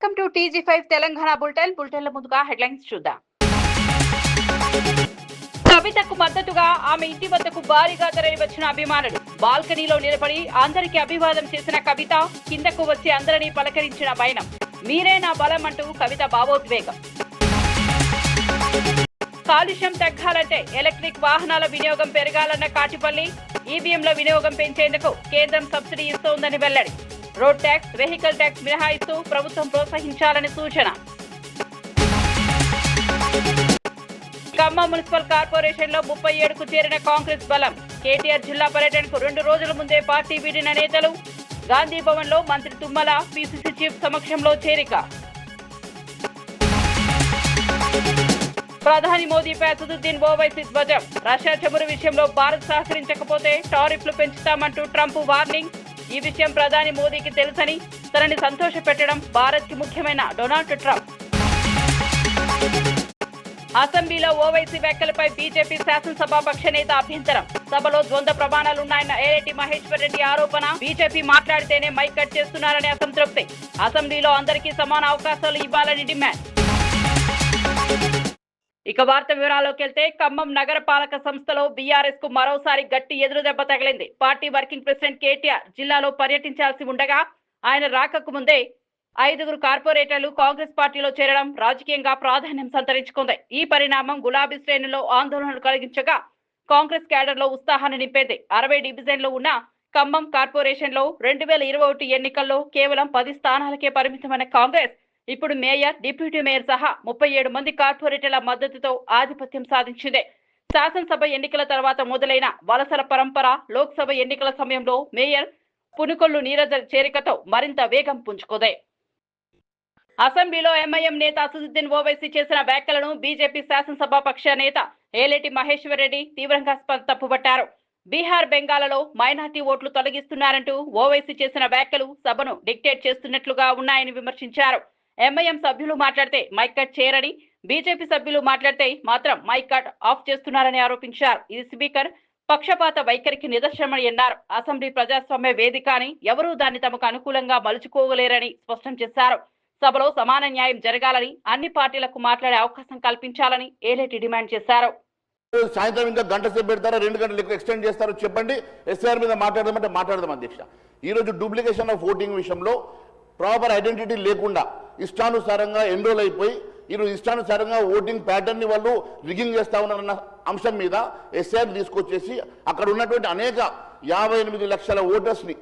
Welcome to TG5 Telangana బులెటిన్ల ముందుగా headlines చూద్దాం. కవితకు మద్దతుగా ఆమె ఇంటి వద్దకు భారీగా తరలి వచ్చిన అభిమానులు బాల్కనీలో నిలబడి అందరికీ అభివాదం చేసిన కవిత కిందకు వచ్చి అందరినీ పలకరించిన వైనం. మీరే నా బలం అంటూ కవిత భావోద్వేగం. కాలుష్యం తగ్గాలంటే ఎలక్ట్రిక్ వాహనాల వినియోగం పెరగాలన్న కాటిపల్లి. ఈవీఎంల వినియోగం పెంచేందుకు కేంద్రం సబ్సిడీ ఇస్తోందని వెల్లడి. రోడ్ ట్యాక్స్, వెహికల్ ట్యాక్స్ మినహాయిస్తూ ప్రభుత్వం ప్రోత్సహించాలని సూచన. ఖమ్మం మున్సిపల్ కార్పొరేషన్ లో 37కు చేరిన కాంగ్రెస్ బలం. కేటీఆర్ జిల్లా పర్యటనకు 2 రోజుల ముందే పార్టీ వీడిన నేతలు. గాంధీ భవన్ లో మంత్రి తుమ్మల పిసిసి చీఫ్ సమక్షంలో చేరిక. ప్రధాని మోదీపై అసదుద్దీన్ ఓవైసీ ధ్వజం. రష్యా చమురు విషయంలో భారత్ సహకరించకపోతే టారిఫ్లు పెంచుతామంటూ ట్రంప్ వార్నింగ్. ఈ విషయం ప్రధాని మోదీకి తెలుసని తనని సంతోషపెట్టడం భారత్ కి ముఖ్యమైన డొనాల్డ్ ట్రంప్. అసెంబ్లీలో ఓవైసీ వ్యాఖ్యలపై బీజేపీ శాసనసభాపక్ష నేత అభ్యంతరం. సభలో ద్వంద్వ ప్రమాణాలున్నాయన్న ఏలేటి మహేశ్వర్ రెడ్డి ఆరోపణ. బీజేపీ మాట్లాడితేనే మైక్ కట్ చేస్తున్నారని అసంతృప్తి. అసెంబ్లీలో అందరికీ సమాన అవకాశాలు ఇవ్వాలని డిమాండ్. ఇక వార్త వివరాల్లోకి వెళ్తే ఖమ్మం నగర పాలక సంస్థలో బీఆర్ఎస్ కు మరోసారి గట్టి ఎదురుదెబ్బ తగిలింది. పార్టీ వర్కింగ్ ప్రెసిడెంట్ కేటీఆర్ జిల్లాలో పర్యటించాల్సి ఉండగా ఆయన రాకకు ముందే 5 కార్పొరేటర్లు కాంగ్రెస్ పార్టీలో చేరడం రాజకీయంగా ప్రాధాన్యం సంతరించుకుంది. ఈ పరిణామం గులాబీ శ్రేణుల్లో ఆందోళనలు కలిగించగా కాంగ్రెస్ క్యాడర్ లో ఉత్సాహాన్ని నింపేది. 60 డివిజన్లు ఉన్న ఖమ్మం కార్పొరేషన్ లో 2021 ఎన్నికల్లో కేవలం 10 స్థానాలకే పరిమితమైన కాంగ్రెస్ ఇప్పుడు మేయర్, డిప్యూటీ మేయర్ సహా 37 మంది కార్పొరేటర్ల మద్దతుతో ఆధిపత్యం సాధించింది. శాసనసభ ఎన్నికల తర్వాత మొదలైన వలసల పరంపర లోక్సభ ఎన్నికల సమయంలో మేయర్ పునుకొల్లు నీరజ చేరికతో మరింత వేగం పుంజుకుంది. అసెంబ్లీలో ఎంఐఎం నేత అసదుద్దీన్ ఓవైసీ చేసిన వ్యాఖ్యలను బీజేపీ శాసనసభాపక్ష నేత ఏలేటి మహేశ్వర్ రెడ్డి తీవ్రంగా తప్పుపట్టారు. బీహార్, బెంగాల్లో మైనార్టీ ఓట్లు తొలగిస్తున్నారంటూ ఓవైసీ చేసిన వ్యాఖ్యలు సభను డిక్టేట్ చేస్తున్నట్లుగా ఉన్నాయని విమర్శించారు. ఎంఐఎం సభ్యులు మాట్లాడితే మైక్ కట్ చేయరని, బీజేపీ సభ్యులు మాట్లాడితే మాత్రం మైక్ కట్ ఆఫ్ చేస్తున్నారని ఆరోపించారు. ఇది స్పీకర్ పక్షపాత వైఖరికి నిదర్శనమని అన్నారు. అసెంబ్లీ ప్రజాస్వామ్య వేదిక అని ఎవరూ దాన్ని తమకు అనుకూలంగా మలుచుకోగలేరని స్పష్టం చేశారు. సభలో సమాన న్యాయం జరగాలని, అన్ని పార్టీలకు మాట్లాడే అవకాశం కల్పించాలని ఏలేటి డిమాండ్ చేశారు. సాయంత్రం ఇంకా గంట సేపు పెడతారా, 2 గంటలు ఎక్స్టెండ్ చేస్తారో చెప్పండి. ఎస్ఆర్ మీద మాట్లాడదామంటే మాట్లాడదాం అధ్యక్ష. ఈరోజు డూప్లికేషన్ ఆఫ్ ఓటింగ్ విషయంలో ప్రాపర్ ఐడెంటిటీ లేకుండా ఇష్టానుసారంగా ఎన్రోల్ అయిపోయి ఈరోజు ఇష్టానుసారంగా ఓటింగ్ ప్యాటర్న్ని వాళ్ళు రిగింగ్ చేస్తా ఉన్నారన్న అంశం మీద ఎస్ఆర్ తీసుకొచ్చేసి అక్కడ ఉన్నటువంటి అనేక 58 లక్షల ఓటర్స్ని,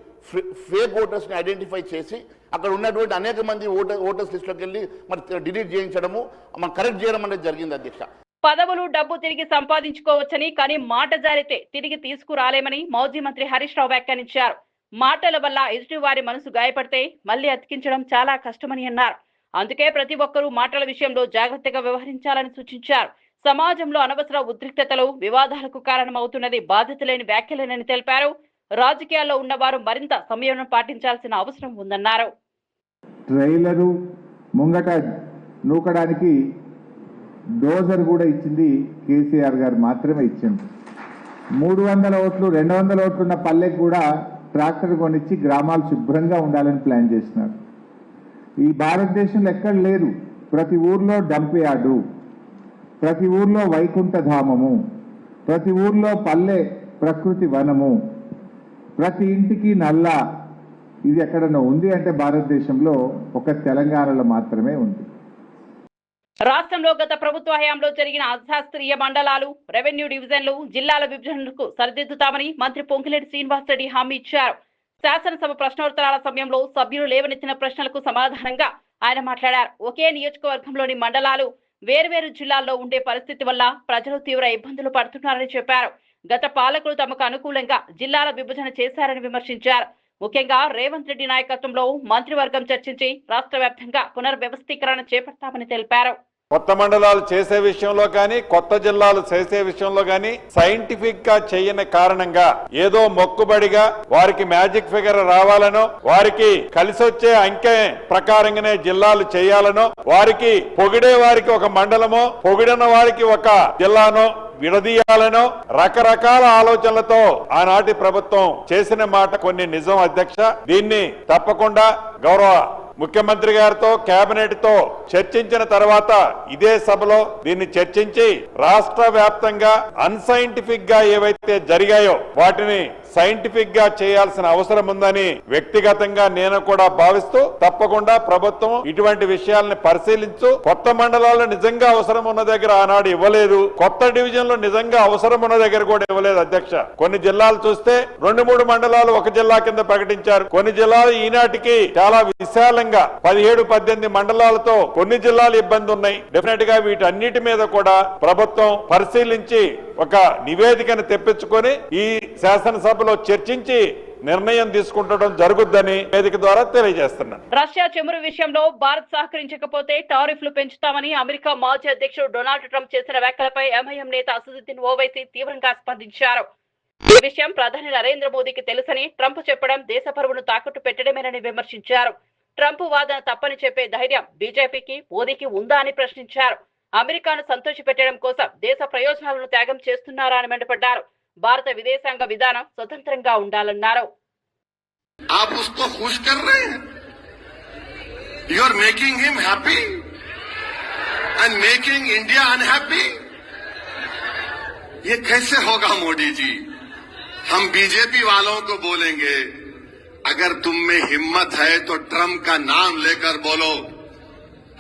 ఫేక్ ఓటర్స్ని ఐడెంటిఫై చేసి అక్కడ ఉన్నటువంటి అనేక మంది ఓటర్స్ లిస్టులోకి వెళ్ళి మరి డిలీట్ చేయించడము, మనం కరెక్ట్ చేయడం అనేది జరిగింది అధ్యక్ష. పదవులు, డబ్బు తిరిగి సంపాదించుకోవచ్చని, కానీ మాట జారితే తిరిగి తీసుకురాలేమని మాజీ మంత్రి హరీష్ రావు వ్యాఖ్యానించారు. మాటల వల్ల ఎదుటివారి మనసు గాయపడితే మళ్లీ అతికించడం చాలా కష్టమని అన్నారు. అందుకే ప్రతి ఒక్కరూ మాటల విషయంలో జాగ్రత్తగా వ్యవహరించాలని సూచించారు. సమాజంలో అనవసర ఉద్రిక్తతలు, వివాదాలకు కారణమవుతున్నది బాధ్యత లేని వ్యాఖ్యలేనని తెలిపారు. రాజకీయాల్లో ఉన్నవారు మరింత సంయమనం పాటించాల్సిన అవసరం ఉందన్నారు. ట్రైలరు ముంగట నూకడానికి డోజర్ కూడా ఇచ్చింది కేసీఆర్ గారు మాత్రమే ఇచ్చింది. 300 ఓట్లు 200 ఓట్లున్న పల్లెకి కూడా ట్రాక్టర్ కొనిచ్చి గ్రామాలు శుభ్రంగా ఉండాలని ప్లాన్ చేసినారు. ఈ భారతదేశంలో ఎక్కడ లేదు. ప్రతి ఊర్లో డంప్ యార్డు, ప్రతి ఊర్లో వైకుంఠ ధామము, ప్రతి ఊర్లో పల్లె ప్రకృతి వనము, ప్రతి ఇంటికి నల్ల. ఇది ఎక్కడన్నా ఉంది అంటే భారతదేశంలో ఒక తెలంగాణలో మాత్రమే ఉంది. రాష్ట్రంలో గత ప్రభుత్వ హయాంలో జరిగిన అశాస్త్రీయ మండలాలు, రెవెన్యూ డివిజన్లు, జిల్లాల విభజనకు సరిదిద్దుతామని మంత్రి పొంగులేటి శ్రీనివాసరెడ్డి హామీ ఇచ్చారు. శాసనసభ ప్రశ్నోత్తరాల సమయంలో సభ్యులు లేవనెత్తిన ప్రశ్నలకు సమాధానంగా ఆయన మాట్లాడారు. ఒకే నియోజకవర్గంలోని మండలాలు వేర్వేరు జిల్లాల్లో ఉండే పరిస్థితి వల్ల ప్రజలు తీవ్ర ఇబ్బందులు పడుతున్నారని చెప్పారు. గత పాలకులు తమకు అనుకూలంగా జిల్లాల విభజన చేశారని విమర్శించారు. ముఖ్యంగా రేవంత్ రెడ్డి నాయకత్వంలో మంత్రివర్గం చర్చించి రాష్ట్ర వ్యాప్తంగా పునర్వ్యవస్థీకరణ చేపడతామని తెలిపారు. కొత్త మండలాలు చేసే విషయంలో కానీ, కొత్త జిల్లాలు చేసే విషయంలో కానీ సైంటిఫిక్ గా చేయని కారణంగా ఏదో మొక్కుబడిగా వారికి మ్యాజిక్ ఫిగర్ రావాలనో, వారికి కలిసొచ్చే అంకె ప్రకారంగానే జిల్లాలు చేయాలనో, వారికి పొగిడే వారికి ఒక మండలమో, పొగిడిన వారికి ఒక జిల్లానో విడదీయాలనో రకరకాల ఆలోచనలతో ఆనాటి ప్రభుత్వం చేసిన మాట కొన్ని నిజం అధ్యక్ష. దీన్ని తప్పకుండా గౌరవ ముఖ్యమంత్రి గారితో కేబినెట్ తో చర్చించిన తర్వాత ఇదే సభలో దీన్ని చర్చించి రాష్ట్ర వ్యాప్తంగా అన్సైంటిఫిక్ గా ఏవైతే జరిగాయో వాటిని సైంటిఫిక్ గా చేయాల్సిన అవసరం ఉందని వ్యక్తిగతంగా నేను కూడా భావిస్తూ తప్పకుండా ప్రభుత్వం ఇటువంటి విషయాలను పరిశీలించు కొత్త మండలాలు నిజంగా అవసరం ఉన్న దగ్గర ఆనాడు ఇవ్వలేదు, కొత్త డివిజన్లు నిజంగా అవసరం ఉన్న దగ్గర కూడా ఇవ్వలేదు అధ్యక్ష. కొన్ని జిల్లాలు చూస్తే 2-3 మండలాలు ఒక జిల్లా కింద ప్రకటించారు. కొన్ని జిల్లాలు ఈనాటికి చాలా విశాలంగా 17-18 మండలాలతో కొన్ని జిల్లాలు ఇబ్బంది ఉన్నాయి. డెఫినెట్ గా వీటన్నిటి మీద కూడా ప్రభుత్వం పరిశీలించి ఒక నివేదికను తెప్పించుకొని ఈ శాసనసభలో చర్చించి నిర్ణయం తీసుకుంటడం జరుగుద్దని వేదిక ద్వారా తెలియజేస్తున్నాను. రష్యా చమురు విషయంలో భారత్ సహకరించకపోతే టారిఫ్లు పెంచుతామని అమెరికా మాజీ అధ్యక్షుడు డొనాల్డ్ ట్రంప్ చేసిన వ్యాఖ్యలపై ఎంఐఎం నేత అసదుద్దీన్ ఓవైసీ తీవ్రంగా స్పందించారు. ఈ విషయం ప్రధాని నరేంద్ర మోదీకి తెలుసని ట్రంప్ చెప్పడం దేశ పరువును తాకట్టు పెట్టడమేనని విమర్శించారు. ట్రంప్ వాదన తప్పని చెప్పే ధైర్యం బీజేపీకి మోదీకి ఉందా అని ప్రశ్నించారు. అమెరికాను సంతోషపెట్టడం కోసం దేశ ప్రయోజనాలను త్యాగం చేస్తున్నారా అని మండిపడ్డారు. భారత విదేశాంగ విధానం స్వతంత్రంగా ఉండాలన్నారు. आप उसको खुश कर रहे हैं, you are making him happy and making India unhappy. ये कैसे होगा मोदी जी? हम बीजेपी वालों को बोलेंगे, अगर तुम में हिम्मत है तो ट्रम्प का नाम लेकर बोलो.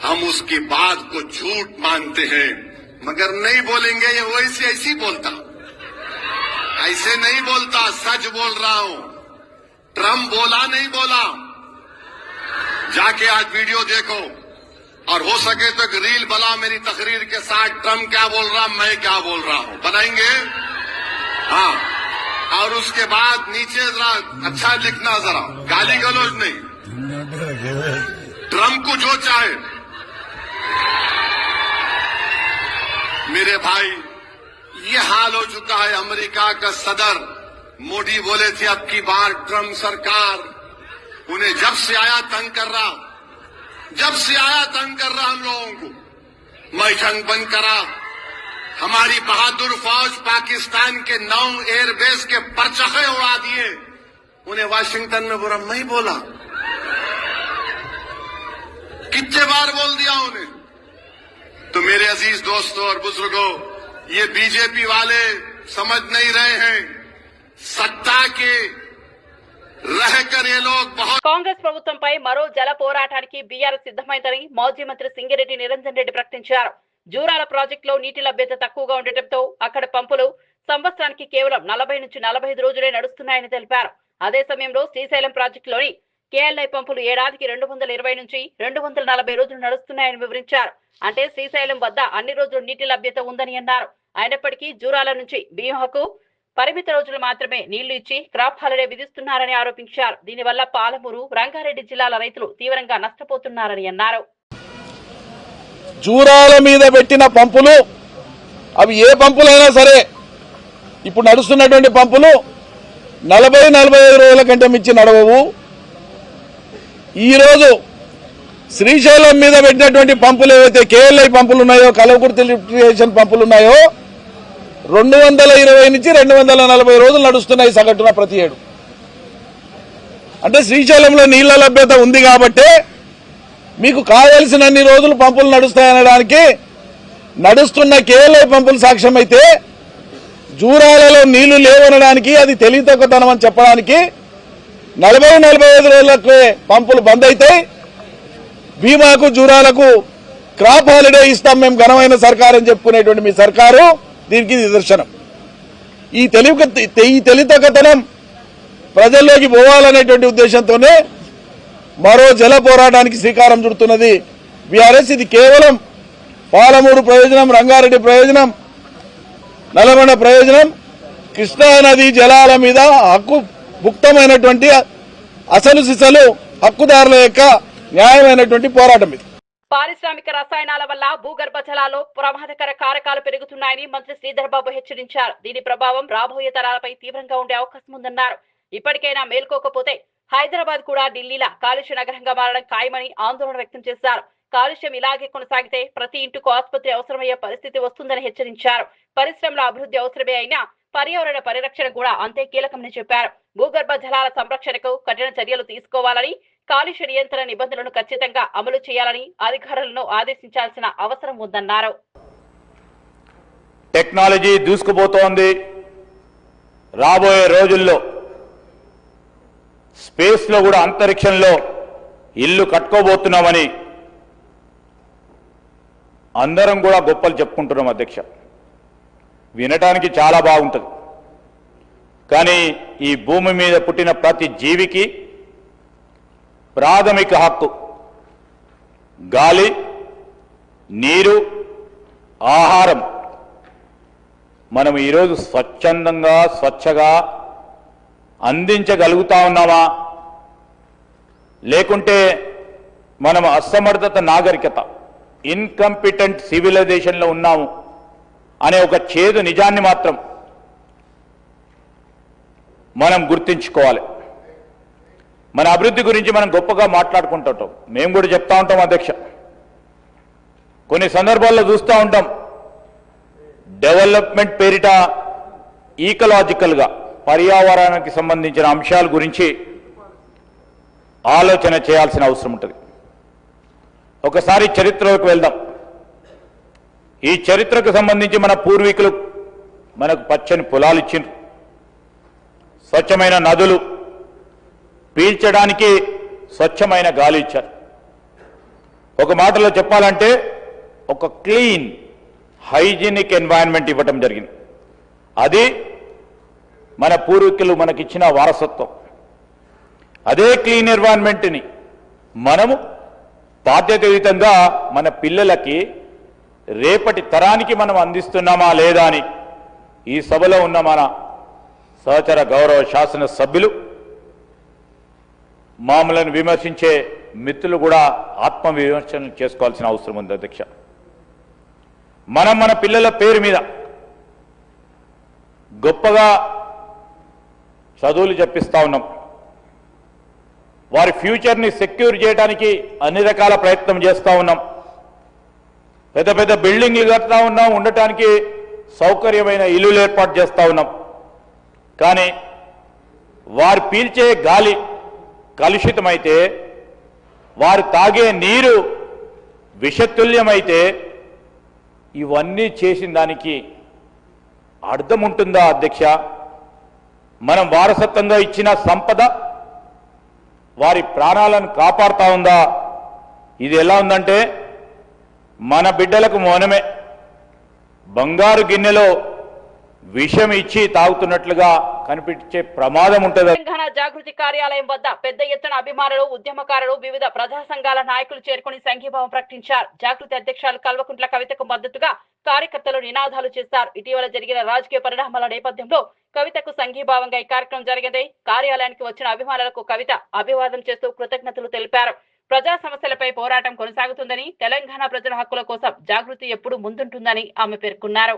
हम उसकी बात को झूठ मानते हैं, मगर नहीं बोलेंगे. ये वैसे ऐसी बोलता, ऐसे नहीं बोलता, सच बोल रहा हूं. ट्रम्प बोला नहीं बोला, जाके आज वीडियो देखो और हो सके तो एक रील बना मेरी तकरीर के साथ. ट्रम्प क्या बोल रहा, मैं क्या बोल रहा हूं, बनाएंगे. हाँ, और उसके बाद नीचे जरा अच्छा लिखना, जरा गाली गलौज नहीं. ट्रम्प को जो चाहे. मेरे भाई, ये हाल हो चुका है. अमेरिका का सदर मोदी बोले थे अब की बार ट्रम्प सरकार उन्हें जब से आया तंग कर रहा हम लोगों को. मैं जंग बंद करा, हमारी बहादुर फौज पाकिस्तान के 9 एयरबेस के परचखे उड़ा दिए. उन्हें वाशिंगटन में बुरा मैं बोला, कितने बार बोल दिया उन्हें. तो मेरे अजीज दोस्तों और बुजुर्गों, ये बीजेपी वाले समझ नहीं रहे हैं. सत्ता के रहकर ये लोग बहुत. కాంగ్రెస్ ప్రభుత్వంపై మరో జల పోరాటానికి బీఆర్ఎస్ సిద్ధమైందని మాజీ మంత్రి సింగిరెడ్డి నిరంజన్ రెడ్డి ప్రకటించారు. జూరాల ప్రాజెక్టులో నీటి లభ్యత తక్కువగా ఉండటంతో అక్కడ పంపులు సంవత్సరానికి కేవలం 40 నుంచి 45 రోజులే నడుస్తున్నాయని తెలిపారు. అదే సమయంలో శ్రీశైలం ప్రాజెక్టులోని కేఎల్ఐ పంపులు ఏడాదికి 220 నుంచి 240 రోజులు నడుస్తున్నాయని వివరించారు. అంటే శ్రీశైలం వద్ద అన్ని రోజులు నీటి లభ్యత ఉందని అన్నారు. అయినప్పటికీ జూరాల నుంచి భీమకు పరిమిత రోజులు మాత్రమే నీళ్లు ఇచ్చి క్రాప్ హాలిడే విధిస్తున్నారని ఆరోపించారు. దీనివల్ల పాలమూరు, రంగారెడ్డి జిల్లాల రైతులు తీవ్రంగా నష్టపోతున్నారని అన్నారు. జూరాల మీద పెట్టిన పంపులు అవి ఏ పంపులైనా సరే ఇప్పుడు నడుస్తున్నటువంటి పంపులు 40-45 రోజుల కంటే మించి నడవవు. ఈరోజు శ్రీశైలం మీద పెట్టినటువంటి పంపులు ఏవైతే కేఎల్ఐ పంపులు ఉన్నాయో, కలవకుర్తి లిఫ్ట్ ఇరిగేషన్ పంపులు ఉన్నాయో 220 నుంచి 240 రోజులు నడుస్తున్నాయి సగటున ప్రతి ఏడు. అంటే శ్రీశైలంలో నీళ్ల లభ్యత ఉంది కాబట్టి మీకు కావలసినన్ని రోజులు పంపులు నడుస్తాయనడానికి నడుస్తున్న కేఎల్ఐ పంపులు సాక్ష్యం అయితే, జూరాలలో నీళ్లు లేవనడానికి అది తెలివితక్కువతనం అని చెప్పడానికి 40-45 రోజులకు పంపులు బంద్ అవుతాయి. భీమాకు, జూరాలకు క్రాప్ హాలిడే ఇస్తాం మేము ఘనమైన సర్కారు అని చెప్పుకునేటువంటి మీ సర్కారు దీనికి నిదర్శనం. ఈ తెలివితక్కువతనం ప్రజల్లోకి పోవాలనేటువంటి ఉద్దేశంతోనే మరో జల పోరాటానికి శ్రీకారం చుడుతున్నది బీఆర్ఎస్. ఇది కేవలం పాలమూరు ప్రయోజనం, రంగారెడ్డి ప్రయోజనం, నల్గొండ ప్రయోజనం, కృష్ణానది జలాల మీద హక్కు భుక్తమైనటువంటి అసలు సిసలు హక్కుదారుల యొక్క న్యాయమైనటువంటి పోరాటం ఇది. పారిశ్రామిక రసాయనాల వల్ల భూగర్భ జలాల్లో ప్రమాదకర కారకాలు పెరుగుతున్నాయని మంత్రి శ్రీధర్ బాబు హెచ్చరించారు. దీని ప్రభావం రాబోయే తరాలపై తీవ్రంగా ఉండే అవకాశం ఉందన్నారు. ఇప్పటికైనా మేల్కోకపోతే హైదరాబాద్ కూడా ఢిల్లీలా కాలుష్య నగరంగా మారడం ఖాయమని ఆందోళన వ్యక్తం చేశారు. కాలుష్యం ఇలాగే కొనసాగితే ప్రతి ఇంటికి ఆసుపత్రి అవసరమయ్యే పరిస్థితి వస్తుందని హెచ్చరించారు. పరిశ్రమల అభివృద్ధి అవసరమే అయినా పర్యావరణ పరిరక్షణ కూడా అంతే కీలకమని చెప్పారు. భూగర్భ జలాల సంరక్షణకు కఠిన చర్యలు తీసుకోవాలని, కాలుష్య నియంత్రణ నిబంధనలను ఖచ్చితంగా అమలు చేయాలని అధికారులను ఆదేశించాల్సిన అవసరం ఉందన్నారు. టెక్నాలజీ దూసుకుపోతోంది. రాబోయే రోజుల్లో స్పేస్ లో కూడా అంతరిక్షంలో ఇల్లు కట్టుకోబోతున్నామని అందరం కూడా గొప్పలు చెప్పుకుంటున్నాం అధ్యక్ష. వినటానికి చాలా బాగుంటుంది. కానీ ఈ భూమి మీద పుట్టిన ప్రతి జీవికి ప్రాథమిక హక్కు గాలి, నీరు, ఆహారం మనం ఈరోజు స్వచ్ఛందంగా స్వచ్ఛగా అందించగలుగుతా ఉన్నామా, లేకుంటే మనం అసమర్థత నాగరికత ఇన్కంపిటెంట్ సివిలైజేషన్లో ఉన్నాము అనే ఒక చేదు నిజాన్ని మాత్రం మనం గుర్తించుకోవాలి. మన అభివృద్ధి గురించి మనం గొప్పగా మాట్లాడుకుంటుంటాం. మేము కూడా చెప్తా ఉంటాం అధ్యక్ష. కొన్ని సందర్భాల్లో చూస్తూ ఉంటాం డెవలప్మెంట్ పేరిట ఈకలాజికల్గా పర్యావరణానికి సంబంధించిన అంశాల గురించి ఆలోచన చేయాల్సిన అవసరం ఉంటుంది. ఒకసారి చరిత్రలోకి వెళ్దాం. ఈ చరిత్రకు సంబంధించి మన పూర్వీకులు మనకు పచ్చని పొలాలు ఇచ్చిండ్రు, స్వచ్ఛమైన నదులు, పీల్చడానికి స్వచ్ఛమైన గాలి ఇచ్చారు. ఒక మాటలో చెప్పాలంటే ఒక క్లీన్ హైజీనిక్ ఎన్వైరన్మెంట్ ఇవ్వటం జరిగింది. అది మన పూర్వీకులు మనకిచ్చిన వారసత్వం. అదే క్లీన్ ఎన్వైరన్మెంట్ని మనము బాధ్యతాయుతంగా మన పిల్లలకి రేపటి తరానికి మనం అందిస్తున్నామా లేదా అని ఈ సభలో ఉన్న మన సహచర గౌరవ శాసన సభ్యులు, మామూలను విమర్శించే మిత్రులు కూడా ఆత్మవిమర్శన చేసుకోవాల్సిన అవసరం ఉంది అధ్యక్ష. మనం మన పిల్లల పేరు మీద గొప్పగా చదువులు చెప్పిస్తా ఉన్నాం. వారి ఫ్యూచర్ని సెక్యూర్ చేయడానికి అన్ని రకాల ప్రయత్నం చేస్తూ ఉన్నాం. పెద్ద పెద్ద బిల్డింగ్లు కడతా ఉన్నాం, ఉండటానికి సౌకర్యమైన ఇల్లులు ఏర్పాటు చేస్తూ ఉన్నాం. కానీ వారు పీల్చే గాలి కలుషితమైతే, వారు తాగే నీరు విషతుల్యమైతే ఇవన్నీ చేసిన దానికి అర్థం ఉంటుందా అధ్యక్ష? మనం వారసత్వంగా ఇచ్చిన సంపద వారి ప్రాణాలను కాపాడుతా ఉందా? ఇది ఎలా ఉందంటే మన బిడ్డలకు మౌనమే బంగారు గిన్నెలో విషం ఇచ్చి తాగుతున్నట్లుగా కనిపించే ప్రమాదం ఉంటుంది. తెలంగాణ జాగృతి కార్యాలయం వద్ద పెద్ద ఎత్తున అభిమానులు, ఉద్యమకారులు, వివిధ ప్రజా సంఘాల నాయకులు చేరుకుని సంఘీభావం ప్రకటించారు. జాగృతి అధ్యక్షులు కల్వకుంట్ల కవితకు మద్దతుగా కార్యకర్తలు నినాదాలు చేశారు. ఇటీవల జరిగిన రాజకీయ పరిణామాల నేపథ్యంలో కవితకు సంఘీభావంగా ఈ కార్యక్రమం జరిగింది. కార్యాలయానికి వచ్చిన అభిమానులకు కవిత అభివాదం చేస్తూ కృతజ్ఞతలు తెలిపారు. ప్రజా సమస్యలపై పోరాటం కొనసాగుతుందని, తెలంగాణ ప్రజల హక్కుల కోసం జాగృతి ఎప్పుడూ ముందుంటుందని ఆమె పేర్కొన్నారు.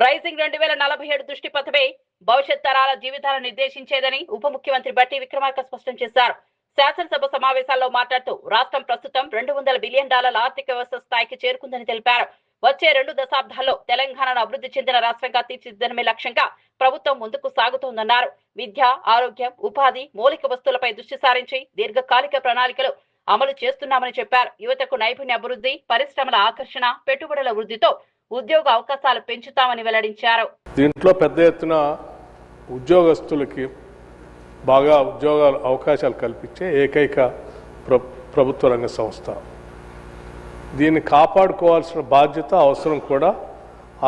రైజింగ్ 2047 దృష్టి పథమే భవిష్యత్ తరాల జీవితాలను నిర్దేశించేదని ఉప ముఖ్యమంత్రి బట్టి విక్రమార్క స్పష్టం చేశారు. శాసనసభ సమావేశాల్లో మాట్లాడుతూ రాష్ట్రం ప్రస్తుతం $200 బిలియన్ ఆర్థిక వ్యవస్థ స్థాయికి చేరుకుందని తెలిపారు. వచ్చే 2 దశాబ్దాల్లో తెలంగాణను అభివృద్ధి చెందిన రాష్ట్రంగా తీర్చిదిద్దడమే లక్ష్యంగా ప్రభుత్వం ముందుకు సాగుతోందన్నారు. విద్య, ఆరోగ్యం, ఉపాధి, మౌలిక వస్తువులపై దృష్టి సారించి దీర్ఘకాలిక ప్రణాళికలు అమలు చేస్తున్నామని చెప్పారు. యువతకు నైపుణ్య అభివృద్ధి, పరిశ్రమల ఆకర్షణ, పెట్టుబడుల వృద్ధితో ఉద్యోగ అవకాశాలు పెంచుతామని వెల్లడించారు. దీంట్లో పెద్ద ఎత్తున ఉద్యోగస్తులకి బాగా ఉద్యోగ అవకాశాలు కల్పించే ఏకైక ప్రభుత్వ రంగ సంస్థ. దీన్ని కాపాడుకోవాల్సిన బాధ్యత, అవసరం కూడా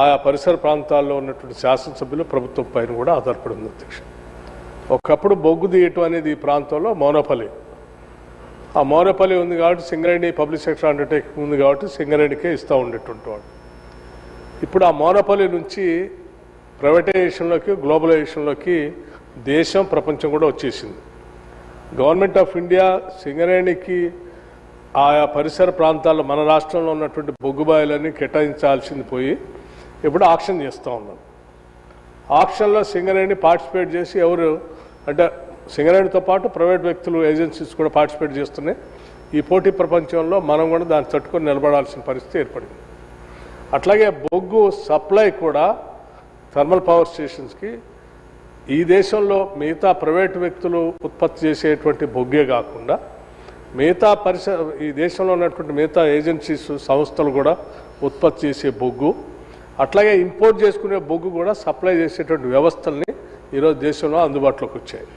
ఆయా పరిసర ప్రాంతాల్లో ఉన్నటువంటి శాసనసభ్యులు, ప్రభుత్వం పైన కూడా ఆధారపడి ఉంది అధ్యక్ష. ఒకప్పుడు బొగ్గు తీయటం అనేది ఈ ప్రాంతంలో మోనోపలి. ఆ మోనోపలి ఉంది కాబట్టి సింగరేణి పబ్లిక్ సెక్టర్ అండర్టేకింగ్ ఉంది కాబట్టి సింగరేణికే ఇస్తూ ఉండేటువంటి వాడు. ఇప్పుడు ఆ మోనోపలి నుంచి ప్రైవేటైజేషన్లోకి, గ్లోబలైజేషన్లోకి దేశం, ప్రపంచం కూడా వచ్చేసింది. గవర్నమెంట్ ఆఫ్ ఇండియా సింగరేణికి ఆయా పరిసర ప్రాంతాల్లో మన రాష్ట్రంలో ఉన్నటువంటి బొగ్గుబాయిలన్నీ కేటాయించాల్సింది పోయి ఇప్పుడు ఆక్షన్ చేస్తూ ఉన్నాం. ఆక్షన్లో సింగరేణి పార్టిసిపేట్ చేసి ఎవరు అంటే సింగరేణితో పాటు ప్రైవేట్ వ్యక్తులు, ఏజెన్సీస్ కూడా పార్టిసిపేట్ చేస్తున్నాయి. ఈ పోటీ ప్రపంచంలో మనం కూడా దాన్ని తట్టుకొని నిలబడాల్సిన పరిస్థితి ఏర్పడింది. అట్లాగే బొగ్గు సప్లై కూడా థర్మల్ పవర్ స్టేషన్స్కి ఈ దేశంలో మిగతా ప్రైవేటు వ్యక్తులు ఉత్పత్తి చేసేటువంటి బొగ్గే కాకుండా మిగతా ఈ దేశంలో ఉన్నటువంటి మిగతా ఏజెన్సీస్ సంస్థలు కూడా ఉత్పత్తి చేసే బొగ్గు, అట్లాగే ఇంపోర్ట్ చేసుకునే బొగ్గు కూడా సప్లై చేసేటువంటి వ్యవస్థల్ని ఈరోజు దేశంలో అందుబాటులోకి వచ్చాయి.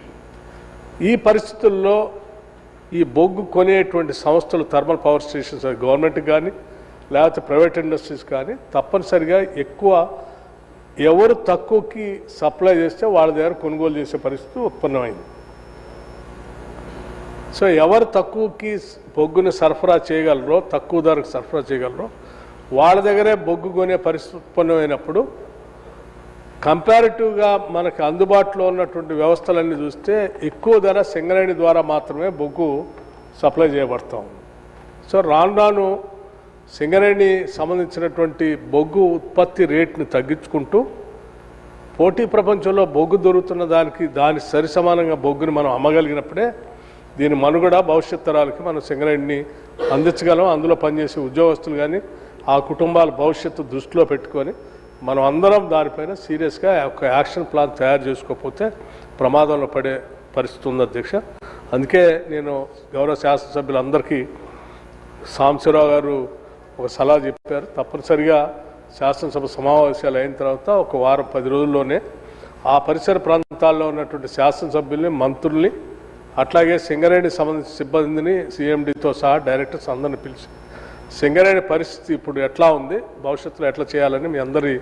ఈ పరిస్థితుల్లో ఈ బొగ్గు కొనేటువంటి సంస్థలు థర్మల్ పవర్ స్టేషన్స్ గవర్నమెంట్ కానీ లేకపోతే ప్రైవేట్ ఇండస్ట్రీస్ కానీ తప్పనిసరిగా ఎక్కువ ఎవరు తక్కువకి సప్లై చేస్తే వాళ్ళ దగ్గర కొనుగోలు చేసే పరిస్థితి ఉత్పన్నమైంది. సో ఎవరు తక్కువకి బొగ్గుని సరఫరా చేయగలరో, తక్కువ ధరకు సరఫరా చేయగలరో వాళ్ళ దగ్గరే బొగ్గు కొనే పరిస్థితి ఉత్పన్నమైనప్పుడు కంపారిటివ్గా మనకు అందుబాటులో ఉన్నటువంటి వ్యవస్థలన్నీ చూస్తే ఎక్కువ ధర సింగరేణి ద్వారా మాత్రమే బొగ్గు సప్లై చేయబడతాం. సో రాను రాను సింగరేణి సంబంధించినటువంటి బొగ్గు ఉత్పత్తి రేట్ని తగ్గించుకుంటూ పోటీ ప్రపంచంలో బొగ్గు దొరుకుతున్న దాని సరి సమానంగా బొగ్గుని మనం అమ్మగలిగినప్పుడే దీని మనుగడ భవిష్యత్ తరాలకి మనం సింగరేణిని అందించగలం. అందులో పనిచేసే ఉద్యోగస్తులు కానీ ఆ కుటుంబాల భవిష్యత్తు దృష్టిలో పెట్టుకొని మనం అందరం దానిపైన సీరియస్గా ఒక యాక్షన్ ప్లాన్ తయారు చేసుకోకపోతే ప్రమాదంలో పడే పరిస్థితి ఉంది అధ్యక్ష. అందుకే నేను గౌరవ శాసనసభ్యులందరికీ సాంబశివరావు గారు ఒక సలహా చెప్పారు. తప్పనిసరిగా శాసనసభ సమావేశాలు అయిన తర్వాత ఒక వారం 10 రోజుల్లోనే ఆ పరిసర ప్రాంతాల్లో ఉన్నటువంటి శాసనసభ్యుల్ని, మంత్రుల్ని, అట్లాగే సింగరేణి సంబంధించిన సిబ్బందిని, సిఎండితో సహా డైరెక్టర్స్ అందరిని పిలిచి సింగరేణి పరిస్థితి ఇప్పుడు ఎట్లా ఉంది, భవిష్యత్తులో ఎట్లా చేయాలని మీ అందరి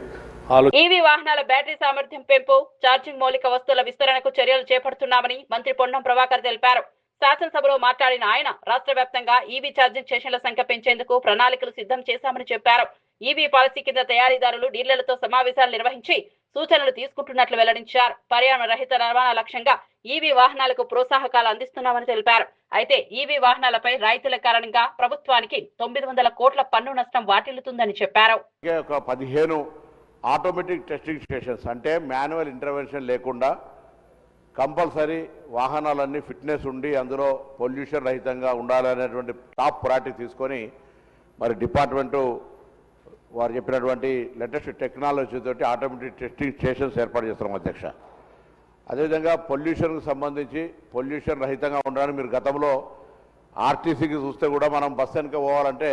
ఆలోచన. ఈవీ వాహనాల బ్యాటరీ సామర్థ్యం పెంపు, ఛార్జింగ్ మౌలిక వస్తువుల విస్తరణకు చర్యలు చేపడుతున్నామని మంత్రి పొన్నం ప్రభాకర్ తెలిపారు. శాసనసభలో మాట్లాడిన ఆయన రాష్ట్ర వ్యాప్తంగా ఈవీ ఛార్జింగ్ స్టేషన్ల సంఖ్య పెంచేందుకు ప్రణాళికలు సిద్ధం చేశామని చెప్పారు. ఈవీ పాలసీ కింద తయారీదారులు, డీలర్లతో సమావేశాలు నిర్వహించి సూచనలు తీసుకుంటున్నట్లు వెల్లడించారు. పర్యావరణ రహిత రవాణా లక్ష్యంగా ఈవీ వాహనాలకు ప్రోత్సాహకాలు అందిస్తున్నామని తెలిపారు. అయితే ఈవీ వాహనాలపై రాయితీల కారణంగా ప్రభుత్వానికి 900 కోట్ల పన్ను నష్టం వాటిల్లుతుందని చెప్పారు. 15 ఆటోమేటిక్ టెస్టింగ్ స్టేషన్స్ అంటే మాన్యువల్ ఇంటర్వెన్షన్ లేకుండా కంపల్సరీ వాహనాలన్నీ ఫిట్నెస్ ఉండి అందులో పొల్యూషన్ రహితంగా ఉండాలనేటువంటి టాప్ ప్రయారిటీ తీసుకొని మరి డిపార్ట్మెంటు వారు చెప్పినటువంటి లేటెస్ట్ టెక్నాలజీ తోటి ఆటోమేటిక్ టెస్టింగ్ స్టేషన్స్ ఏర్పాటు చేస్తున్నాం అధ్యక్ష. అదేవిధంగా పొల్యూషన్కు సంబంధించి పొల్యూషన్ రహితంగా ఉండడానికి మీరు గతంలో ఆర్టీసీకి చూస్తే కూడా మనం బస్సు వెనుక పోవాలంటే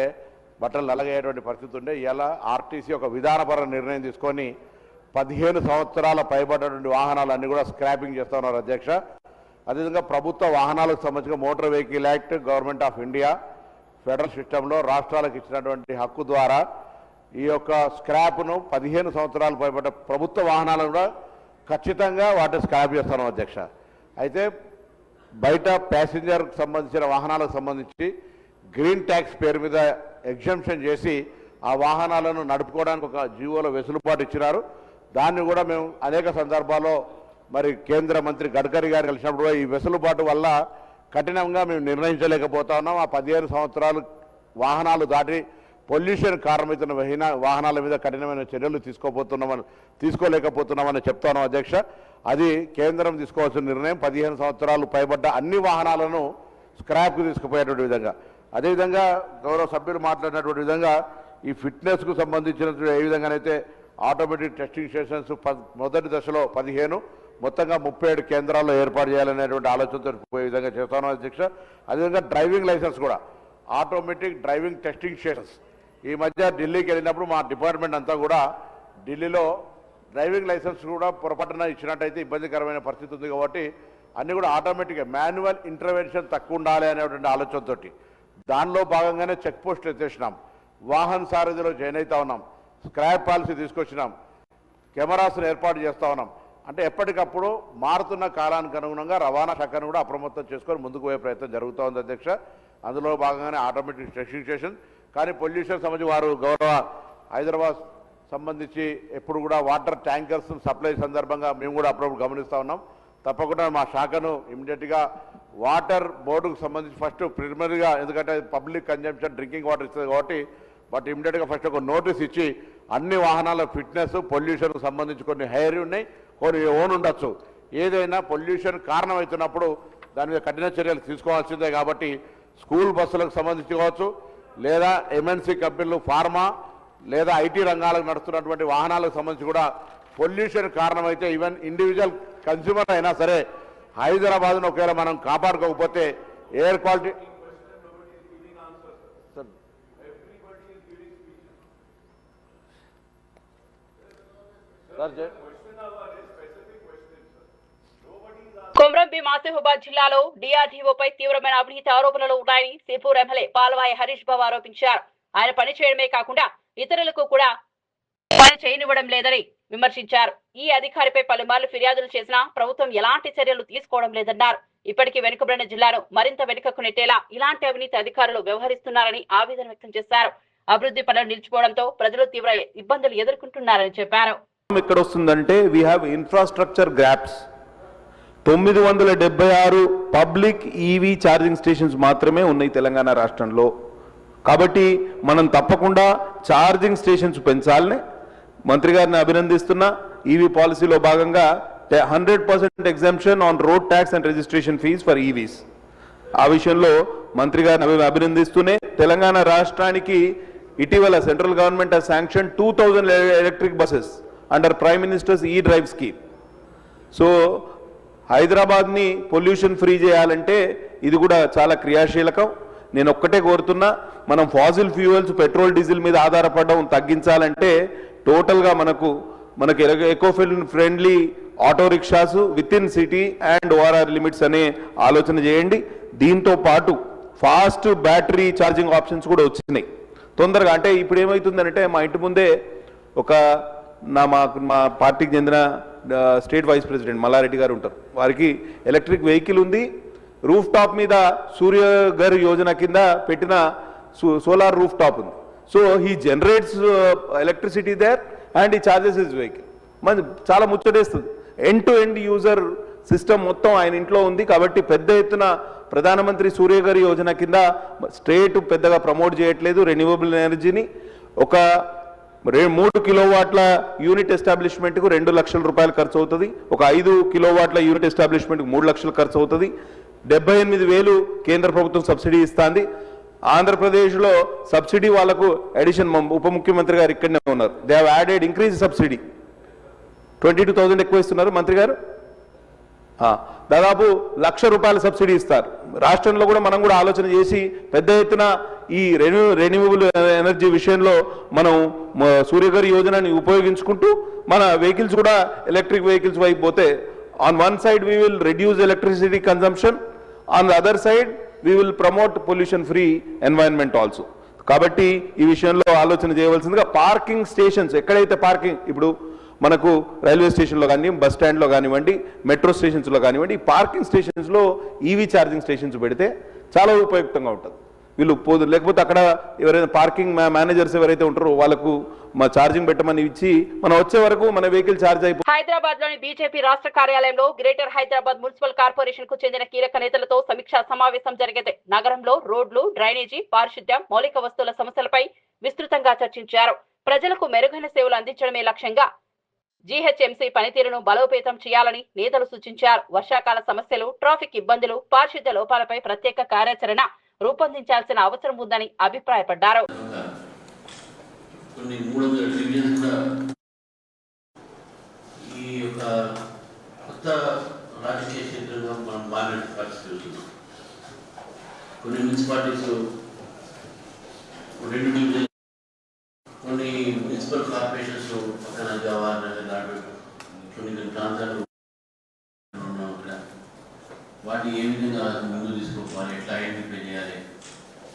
బట్టలు నలగయ్యేటువంటి పరిస్థితి ఉండే. ఇలా ఆర్టీసీ ఒక విధానపర నిర్ణయం తీసుకొని 15 సంవత్సరాల పైబడ్డటువంటి వాహనాలన్నీ కూడా స్క్రాపింగ్ చేస్తూ ఉన్నారు అధ్యక్ష. అదేవిధంగా ప్రభుత్వ వాహనాలకు సంబంధించిన motor vehicle act, government of India federal సిస్టంలో రాష్ట్రాలకు ఇచ్చినటువంటి హక్కు ద్వారా ఈ యొక్క స్క్రాప్ను 15 సంవత్సరాలు పైబడ్డ ప్రభుత్వ వాహనాలను కూడా ఖచ్చితంగా వాటిని స్క్రాప్ చేస్తున్నాం అధ్యక్ష. అయితే బయట ప్యాసింజర్కి సంబంధించిన వాహనాలకు సంబంధించి గ్రీన్ ట్యాక్స్ పేరు మీద ఎగ్జంప్షన్ చేసి ఆ వాహనాలను నడుపుకోవడానికి ఒక జీవోలో వెసులుబాటు ఇచ్చినారు. దాన్ని కూడా మేము అనేక సందర్భాల్లో మరి కేంద్ర మంత్రి గడ్కరీ గారు కలిసినప్పుడు ఈ వెసులుబాటు వల్ల కఠినంగా మేము నిర్ణయించలేకపోతా ఉన్నాం. ఆ 15 సంవత్సరాలు వాహనాలు దాటి పొల్యూషన్ కారణమవుతున్న వాహనాల మీద కఠినమైన చర్యలు తీసుకోలేకపోతున్నామని చెప్తాను అధ్యక్ష. అది కేంద్రం తీసుకోవాల్సిన నిర్ణయం. 15 సంవత్సరాలు పైబడ్డ అన్ని వాహనాలను స్క్రాప్కు తీసుకుపోయేటువంటి విధంగా, అదేవిధంగా గౌరవ సభ్యులు మాట్లాడినటువంటి విధంగా ఈ ఫిట్నెస్కు సంబంధించిన ఏ విధంగానైతే ఆటోమేటిక్ టెస్టింగ్ స్టేషన్స్ మొదటి దశలో 15 మొత్తంగా 37 కేంద్రాల్లో ఏర్పాటు చేయాలనేటువంటి ఆలోచనతో పోయే విధంగా చేస్తాను అధ్యక్ష. అదేవిధంగా డ్రైవింగ్ లైసెన్స్ కూడా ఆటోమేటిక్ డ్రైవింగ్ టెస్టింగ్ స్టేషన్స్ ఈ మధ్య ఢిల్లీకి వెళ్ళినప్పుడు మా డిపార్ట్మెంట్ అంతా కూడా ఢిల్లీలో డ్రైవింగ్ లైసెన్స్ కూడా పొరపాటున ఇచ్చినట్టయితే ఇబ్బందికరమైన పరిస్థితి ఉంది కాబట్టి అన్నీ కూడా ఆటోమేటిక్గా మాన్యువల్ ఇంటర్వెన్షన్ తక్కువ ఉండాలి అనేటువంటి ఆలోచనతో దానిలో భాగంగానే చెక్ పోస్టులు ఎత్తేసినాం, వాహన సారథిలో జాయిన్ అవుతా ఉన్నాం, స్క్రాప్ పాలసీ తీసుకొచ్చినాం, కెమెరాస్ను ఏర్పాటు చేస్తూ ఉన్నాం. అంటే ఎప్పటికప్పుడు మారుతున్న కాలానికి అనుగుణంగా రవాణా శాఖను కూడా అప్రమత్తం చేసుకొని ముందుకు పోయే ప్రయత్నం జరుగుతూ ఉంది అధ్యక్ష. అందులో భాగంగానే ఆటోమేటిక్ టెస్టింగ్ స్టేషన్. కానీ పొల్యూషన్ సంబంధించి వారు గౌరవ హైదరాబాద్ సంబంధించి ఎప్పుడు కూడా వాటర్ ట్యాంకర్స్ సప్లై సందర్భంగా మేము కూడా అప్పుడప్పుడు గమనిస్తూ ఉన్నాం. తప్పకుండా మా శాఖను ఇమ్మీడియట్గా వాటర్ బోర్డుకు సంబంధించి ఫస్ట్ ప్రిలిమినరీగా, ఎందుకంటే పబ్లిక్ కన్జంప్షన్ డ్రింకింగ్ వాటర్ ఇస్తుంది కాబట్టి బట్ ఇమ్మీడియట్గా ఫస్ట్ ఒక నోటీస్ ఇచ్చి అన్ని వాహనాల ఫిట్నెస్ పొల్యూషన్కు సంబంధించి కొన్ని హైర్ ఉన్నాయి, కొన్ని ఓన్ ఉండొచ్చు, ఏదైనా పొల్యూషన్ కారణమవుతున్నప్పుడు దాని మీద కఠిన చర్యలు తీసుకోవాల్సిందే. కాబట్టి స్కూల్ బస్సులకు సంబంధించి కావచ్చు, లేదా ఎంఎన్సీ కంపెనీలు, ఫార్మా లేదా ఐటీ రంగాలకు నడుస్తున్నటువంటి వాహనాలకు సంబంధించి కూడా పొల్యూషన్ కారణమైతే ఈవెన్ ఇండివిజువల్ కన్స్యూమర్ అయినా సరే హైదరాబాద్ను ఒకవేళ మనం కాపాడుకోకపోతే ఎయిర్ క్వాలిటీ కొమ్రం భీం ఆసిఫాబాద్ జిల్లాలో డిఆర్డీఓపై తీవ్రమైన అవినీతి ఆరోపణలు ఉన్నాయని సిపూర్ ఎమ్మెల్యే పాల్వాయి హరీష్ బాబు ఆరోపించారు. ఆయన పని చేయడమే కాకుండా ఇతరులకు కూడా పని చేయనివ్వడం లేదని విమర్శించారు. ఈ అధికారిపై పలుమార్లు ఫిర్యాదులు చేసినా ప్రభుత్వం ఎలాంటి చర్యలు తీసుకోవడం లేదన్నారు. ఇప్పటికీ వెనుకబడిన జిల్లాను మరింత వెనుకకు నెట్టేలా ఇలాంటి అవినీతి అధికారులు వ్యవహరిస్తున్నారని ఆవేదన వ్యక్తం చేశారు. అభివృద్ధి పనులు నిలిచిపోవడంతో ప్రజలు తీవ్ర ఇబ్బందులు ఎదుర్కొంటున్నారని చెప్పారు. ఇక్కడ వస్తుందంటే we have infrastructure gaps. 976 public EV charging stations మాత్రమే ఉన్నాయి తెలంగాణ రాష్ట్రంలో. కాబట్టి మనం తప్పకుండా ఛార్జింగ్ స్టేషన్స్ పెంచాలని మంత్రి గారిని అభినందిస్తున్నా. ఈవీ పాలసీలో భాగంగా 100% exemption on road tax and registration fee for EVs. ఆ విషయంలో మంత్రి గారిని అభినందిస్తూనే తెలంగాణ రాష్ట్రానికి ఇటీవల central government has sanctioned 2000 electric buses under Prime Minister's e-drive scheme. So హైదరాబాద్ని పొల్యూషన్ ఫ్రీ చేయాలంటే ఇది కూడా చాలా క్రియాశీలకం. నేను ఒక్కటే కోరుతున్నా, మనం ఫాసిల్ ఫ్యూయల్స్ పెట్రోల్ డీజిల్ మీద ఆధారపడడం తగ్గించాలంటే టోటల్గా మనకు eco friendly auto rickshaws with in city and ORR limits అనే ఆలోచన చేయండి. దీంతో పాటు ఫాస్ట్ బ్యాటరీ ఛార్జింగ్ ఆప్షన్స్ కూడా వచ్చినాయి తొందరగా. అంటే ఇప్పుడు ఏమవుతుందంటే మా ఇంటి ముందే మా పార్టీకి చెందిన స్టేట్ వైస్ ప్రెసిడెంట్ మల్లారెడ్డి గారు ఉంటారు. వారికి ఎలక్ట్రిక్ వెహికల్ ఉంది. రూఫ్ టాప్ మీద సూర్యఘర్ యోజన కింద పెట్టిన సోలార్ రూఫ్ టాప్ ఉంది. So he generates electricity there and he charges his vehicle. మన చాలా ముచ్చటేస్తుంది. End to end user system మొత్తం ఆయన ఇంట్లో ఉంది. కాబట్టి పెద్ద ఎత్తున ప్రధానమంత్రి సూర్యఘర్ యోజన కింద స్టేట్ పెద్దగా ప్రమోట్ చేయట్లేదు రెన్యూవబుల్ ఎనర్జీని. ఒక 3 కిలోవాట్ల యూనిట్ ఎస్టాబ్లిష్మెంట్కు 2 లక్షల రూపాయలు ఖర్చు అవుతుంది. ఒక 5 కిలోవాట్ల యూనిట్ ఎస్టాబ్లిష్మెంట్కు 3 లక్షలు ఖర్చు అవుతుంది. 78,000 కేంద్ర ప్రభుత్వం సబ్సిడీ ఇస్తుంది. ఆంధ్రప్రదేశ్లో సబ్సిడీ వాళ్ళకు అడిషన్ ఉప ముఖ్యమంత్రి గారు ఇక్కడనే ఉన్నారు. They have added increase subsidy 22,000 ఎక్కువ ఇస్తున్నారు మంత్రి గారు. దాదాపు ₹1,00,000 సబ్సిడీ ఇస్తారు. రాష్ట్రంలో కూడా మనం కూడా ఆలోచన చేసి పెద్ద ఎత్తున ఈ రెన్యూవబుల్ ఎనర్జీ విషయంలో మనం సూర్యఘర్ యోజనని ఉపయోగించుకుంటూ మన వెహికల్స్ కూడా ఎలక్ట్రిక్ వెహికల్స్ వైపు పోతే on one side we will reduce electricity consumption, on the other side we will promote pollution free environment also. కాబట్టి ఈ విషయంలో ఆలోచన చేయవలసిందిగా పార్కింగ్ స్టేషన్స్ ఎక్కడైతే పార్కింగ్ ఇప్పుడు మనకు రైల్వే స్టేషన్లో కానివ్వండి, బస్ స్టాండ్లో కానివ్వండి, మెట్రో స్టేషన్స్లో కానివ్వండి, ఈ పార్కింగ్ స్టేషన్స్లో ఈవీ ఛార్జింగ్ స్టేషన్స్ పెడితే చాలా ఉపయుక్తంగా ఉంటుంది. వీళ్ళు పోదు, లేకపోతే అక్కడ ఎవరైనా పార్కింగ్ మేనేజర్స్ ఎవరైతే ఉంటారో వాళ్ళకు మా ఛార్జింగ్ పెట్టమని ఇచ్చి మనం వచ్చే వరకు మన వెహికల్ ఛార్జ్ అయిపోతుంది. హైదరాబాద్ లోని బీజేపీ రాష్ట్ర కార్యాలయంలో గ్రేటర్ హైదరాబాద్ మున్సిపల్ కార్పొరేషన్ కు చెందిన కీలక నేతలతో సమీక్షా సమావేశం జరిగింది. నగరంలో రోడ్లు, డ్రైనేజీ, పారిశుద్ధ్యం, మౌలిక వస్తువుల సమస్యలపై విస్తృతంగా చర్చించారు. ప్రజలకు మెరుగైన సేవలు అందించడమే లక్ష్యంగా జీహెచ్ఎంసీ పనితీరును బలోపేతం చేయాలని నేతలు సూచించారు. వర్షాకాల సమస్యలు, ట్రాఫిక్ ఇబ్బందులు, పారిశుద్ధ్య లోపాలపై ప్రత్యేక కార్యాచరణ రూపొందించాల్సిన అవసరం ఉందని అభిప్రాయపడ్డారు. కొన్ని 300 డివిజన్స్ కూడా ఈ యొక్క కొత్త రాజకీయ క్షేత్రంగా మనం మారిన పరిస్థితి చూస్తున్నాం. కొన్ని మున్సిపాలిటీస్ 2 డివిజన్, కొన్ని మున్సిపల్ కార్పొరేషన్స్ పక్కన జవహర్ నగర్ లాంటి కొన్ని ప్రాంతాలు ఉన్నాం. ఇక్కడ వాటిని ఏ విధంగా ముందు తీసుకోవాలి, ఎట్లా ఐడెంటిఫై చేయాలి,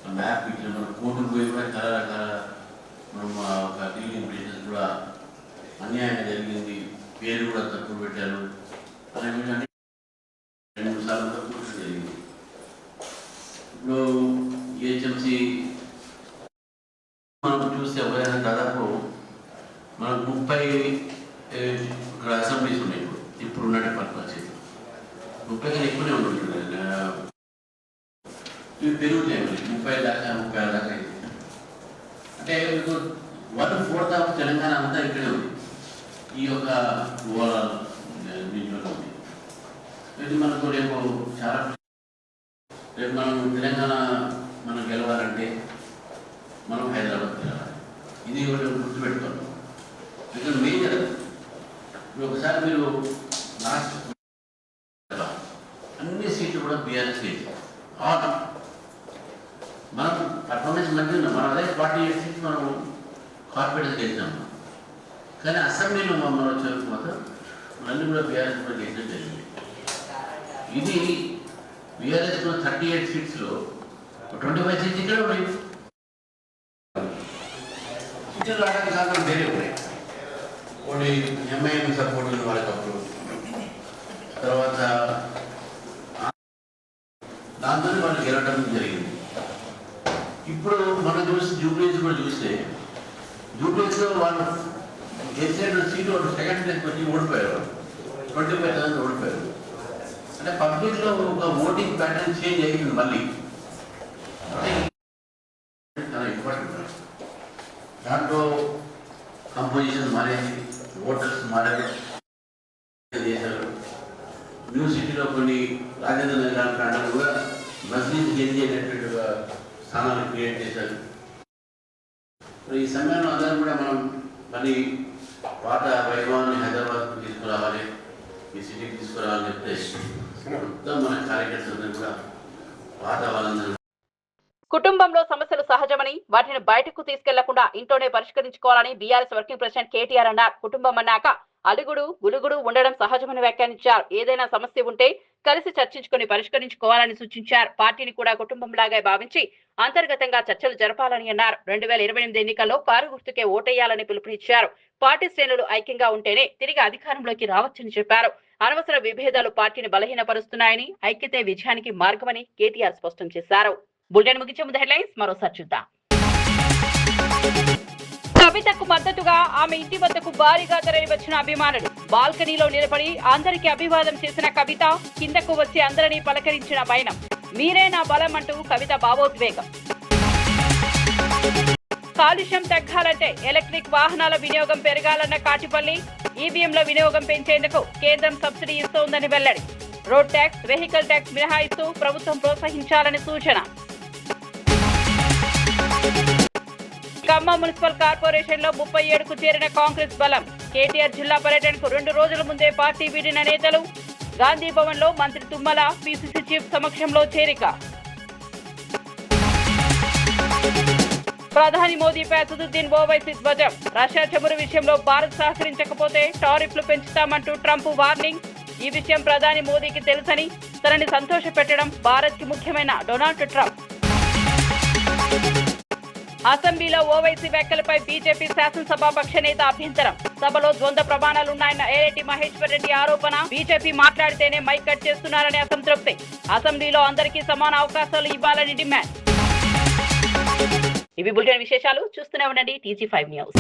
ఆ మ్యాప్ ఇట్లా మనం కోర్టుకు పోయి కూడా చాలా రకాల మనం ఒక డీలింగ్ ప్లేసెస్ కూడా అన్యాయంగా జరిగింది, పేరు కూడా తక్కువ పెట్టారు అనే విధంగా 2-3 సార్లు తక్కువ జరిగింది. ఇప్పుడు జిహెచ్ఎంసీ మనం చూస్తే ఎవరైనా దాదాపు మనకు 30 ఇక్కడ అసెంబ్లీస్ ఉన్నాయి. ఇప్పుడు ఉన్నట్టు పరిస్థితి 30 కన్నా ఎక్కువనే ఉంటుంది. ఇవి పెరుగుతాయి, 30 దాకా 36 దాకా. అంటే మీకు 1/4 ఆఫ్ తెలంగాణ అంతా ఇక్కడే ఉంది. ఈ యొక్క ఓవరాల్ దీంట్లో ఉంది. ఇది మనకు రేపు మనం తెలంగాణ మనం గెలవాలంటే మనం హైదరాబాద్ గెలవాలి. ఇది ఒకటి గుర్తుపెట్టుకోవాలి. ఇక్కడ మేజర్ ఇప్పుడు ఒకసారి మీరు లాస్ట్ అన్ని సీట్లు కూడా బీఆర్ఎస్ గెలిచారు. మనం పర్ఫార్మెన్స్ మంచిగా ఉన్నాం. మనం అదే 48 సీట్లు మనం కార్పొరేట్ గెలిచాము. కానీ అసెంబ్లీలో మమ్మల్ని వచ్చేందుకు మాత్రం అన్ని కూడా బీఆర్ఎస్ కూడా గెలిచడం జరిగింది. ఇది బీఆర్ఎస్ 38 సీట్స్లో 25 సీట్లు ఇక్కడ ఉన్నాయి. సీట్లు రావడానికి కారణం వేరే ఉన్నాయి. కొన్ని ఎంఐఎం సపోర్ట్ ఉన్న వాళ్ళకి అప్పుడు, తర్వాత దాంతో వాళ్ళు గెలవడం జరిగింది. ఇప్పుడు మనం చూసి జూబ్లీస్ కూడా చూస్తే జూబ్లీస్లో వాళ్ళు గెలిచిన సీటు సెకండ్ ప్లేస్కి వచ్చి ఓడిపోయారు. 25,000 ఓడిపోయారు. అంటే పబ్లిక్లో ఒక ఓటింగ్ ప్యాటర్న్ చేంజ్ అయ్యింది మళ్ళీ. చాలా ఇంపార్టెంట్. దాంట్లో కంపోజిషన్ మారేది, ఓటర్స్ మారారు చేశారు. న్యూ సిటీలో కొన్ని రాజేంద్ర నగర్ ప్రాంతాలు కూడా మస్జిద్ గెలిచేటటువంటి స్థానాలు క్రియేట్ చేశారు. ఈ సమయంలో అందరూ కూడా మనం మళ్ళీ పాత వైభవాన్ని హైదరాబాద్కు తీసుకురావాలి, ఈ సిటీకి తీసుకురావాలని చెప్తే మొత్తం మన కార్యకర్తలందరూ కూడా పాత వాళ్ళందరూ కుటుంబంలో సమస్యలు సహజమని వాటిని బయటకు తీసుకెళ్లకుండా ఇంట్లోనే పరిష్కరించుకోవాలని బీఆర్ఎస్ వర్కింగ్ ప్రెసిడెంట్ కేటీఆర్ అన్నారు. కుటుంబం అన్నాక అలుగుడు గులుగుడు ఉండడం సహజమని వ్యాఖ్యానించారు. ఏదైనా సమస్య ఉంటే కలిసి చర్చించుకుని పరిష్కరించుకోవాలని సూచించారు. పార్టీని కూడా కుటుంబంలాగా భావించి అంతర్గతంగా చర్చలు జరపాలని అన్నారు. 2028 ఎన్నికల్లో కారు గుర్తుకే ఓటేయాలని పిలుపునిచ్చారు. పార్టీ శ్రేణులు ఐక్యంగా ఉంటేనే తిరిగి అధికారంలోకి రావచ్చని చెప్పారు. అనవసర విభేదాలు పార్టీని బలహీనపరుస్తున్నాయని, ఐక్యతే విజయానికి మార్గమని కేటీఆర్ స్పష్టం చేశారు. బులెటిన్ ముగించే ముందు హెడ్లైన్స్ మరోసారి చూద్దాం. కవితకు మద్దతుగా ఆమె ఇంటి వద్దకు భారీగా తరలివచ్చిన అభిమానులు. బాల్కనీలో నిలబడి అందరికీ అభివాదం చేసిన కవిత కిందకు వచ్చి అందరినీ పలకరించిన వైనం. మీరే నా బలం అంటూ కవిత భావోద్వేగం. కాలుష్యం తగ్గాలంటే ఎలక్ట్రిక్ వాహనాల వినియోగం పెరగాలన్న కాటిపల్లి. ఈవీఎంల వినియోగం పెంచేందుకు కేంద్రం సబ్సిడీ ఇస్తోందని వెల్లడి. రోడ్ ట్యాక్స్, వెహికల్ ట్యాక్స్ మినహాయిస్తూ ప్రభుత్వం ప్రోత్సహించాలని సూచన. ఖమ్మం మున్సిపల్ కార్పొరేషన్ లో 37కు చేరిన కాంగ్రెస్ బలం. కేటీఆర్ జిల్లా పర్యటనకు 2 రోజుల ముందే పార్టీ వీడిన నేతలు. గాంధీ భవన్ లో మంత్రి తుమ్మల, పీసీసీ చీఫ్ సమక్షంలో చేరిక. ప్రధాని మోదీపై అసదుద్దీన్ ఓవైసీ ధ్వజం. రష్యా చమురు విషయంలో భారత్ సహకరించకపోతే టారిఫ్లు పెంచుతామంటూ ట్రంప్ వార్నింగ్. ఈ విషయం ప్రధాని మోదీకి తెలుసని తనని సంతోషపెట్టడం భారత్ కి ముఖ్యమైన డొనాల్డ్ ట్రంప్. అసెంబ్లీలో ఓవైసీ వ్యాఖ్యలపై బీజేపీ శాసనసభాపక్ష నేత అభ్యంతరం. సభలో ద్వంద్వ ప్రమాణాలున్నాయన్న ఏలేటి మహేశ్వర్ రెడ్డి ఆరోపణ. బీజేపీ మాట్లాడితేనే మైక్ కట్ చేస్తున్నారని అసంతృప్తి. అసెంబ్లీలో అందరికీ సమాన అవకాశాలు ఇవ్వాలని డిమాండ్. ఇవి బులెటిన్ విశేషాలు. చూస్తూనే ఉండండి TG5 న్యూస్.